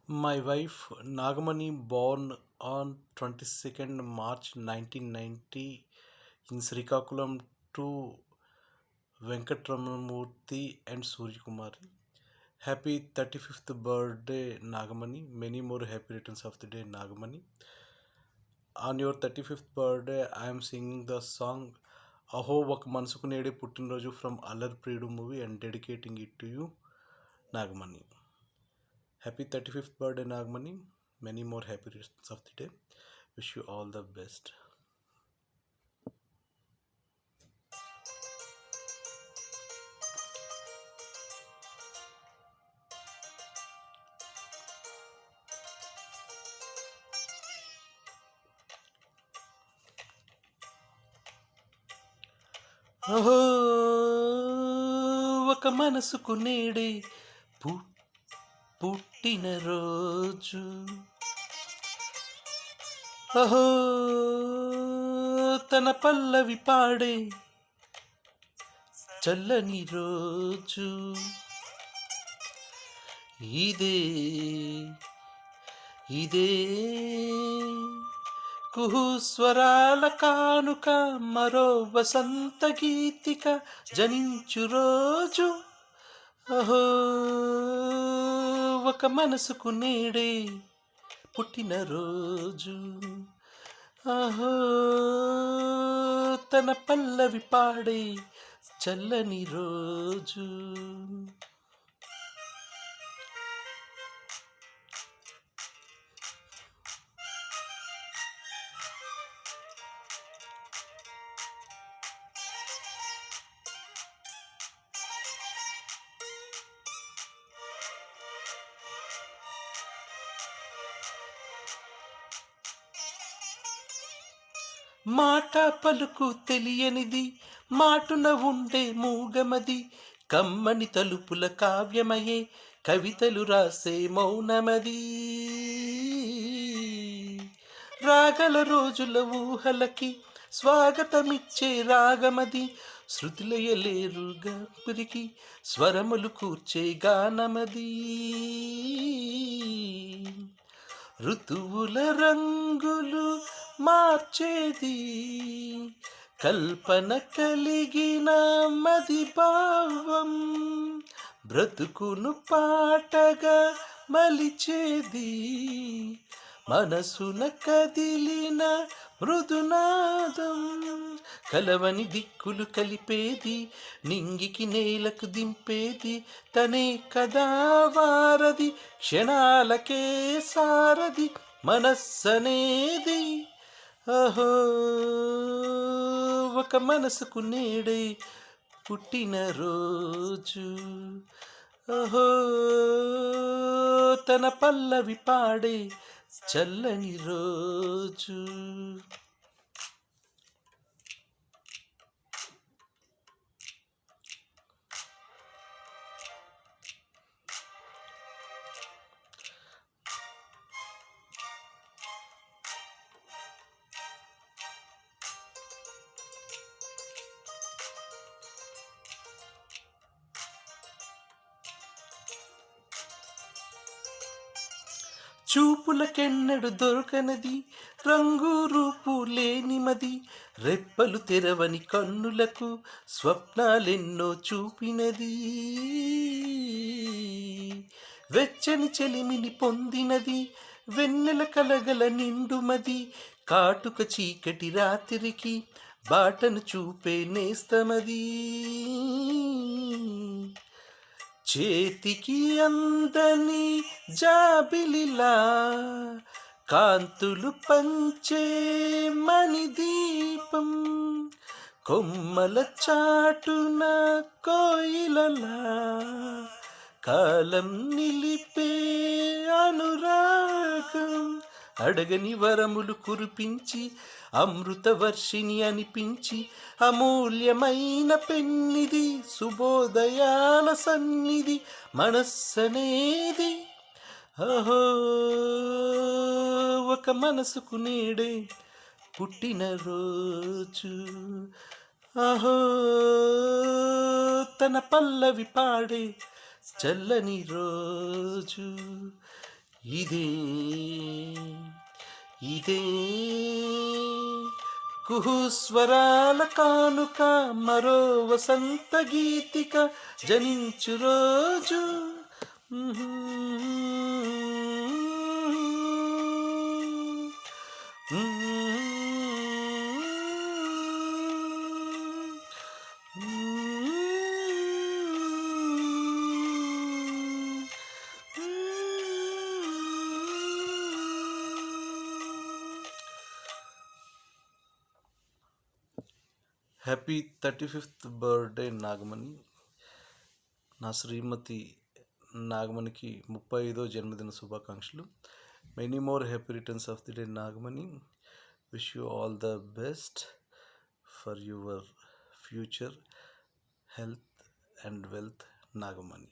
My wife Nagamani, born on 22nd March 1990 in Srikakulam to Venkatramanamurthy and Suryakumari. Happy 35th birthday, Nagamani. Many more happy returns of the day, Nagamani. On your 35th birthday, I am singing the song Aho Vak Mansuku Nede Puttinroju from Alar Pridu movie and dedicating it to you, Nagamani. Happy 35th birthday, Nagamani. Many more happy returns of the day. Wish you all the best. అహో ఒక మనసుకు నేడే పుట్టినరోజు. అహో తన పల్లవి పాడే చల్లని రోజు. ఇదే ఇదే కుహుస్వరాల కానుక, మరో వసంత గీతిక జనించు రోజు. అహో ఒక మనసుకు నేడే పుట్టినరోజు. అహో తన పల్లవి పాడే చల్లని రోజు. మాట పలుకు తెలియనిది, మాటున ఉండే మూగమది, కమ్మని తలుపుల కావ్యమయే కవితలు రాసే మౌనమది. రాగల రోజుల ఊహలకి స్వాగతమిచ్చే రాగమది, శృతిలయలేరుగా పురికి స్వరములు కూర్చే గానమది. ఋతువుల రంగులు మార్చేది, కల్పన కలిగిన మది భావం, బ్రతుకును పాటగా మలిచేది, మనసున కదిలిన మృదునాదం. కలవని దిక్కులు కలిపేది, నింగికి నేలకు దింపేది, తనే కదా వారది, క్షణాలకే సారది మనస్సనేది. అహో ఒక మనసుకు నేడే పుట్టినరోజు. అహో తన పల్లవి పాడే చల్లని రోజు. చూపులకెన్నడు దొరకనది, రంగు రూపు లేనిమది, రెప్పలు తెరవని కన్నులకు స్వప్నాలెన్నో చూపినది. వెచ్చని చెలిమిని పొందినది, వెన్నెల కలగల నిండుమది, కాటుక చీకటి రాత్రికి బాటను చూపే నేస్తమది. చేతికి అందని జాబిలిలా కాంతులు పంచే మణిదీపం, కొమ్మల చాటున కోయిలలా కాలం నిలిపే అనురాగం. అడగని వరములు కురిపించి అమృత వర్షిని అనిపించి, అమూల్యమైన పెన్నిది, శుభోదయాల సన్నిధి మనస్సనేది. అహో ఒక మనసుకు నేడే పుట్టినరోజు. అహో తన పల్లవి పాడే చల్లని రోజు. ఇదే ఇదే కుహుస్వరాల కానుక మరో వసంత గీతిక జనించు రోజు. Happy 35th birthday Nagamani. నా శ్రీమతి నాగమణికి 35వ జన్మదిన శుభాకాంక్షలు. Many more happy returns of the day Nagamani. Wish you all the best for your future health and wealth Nagamani.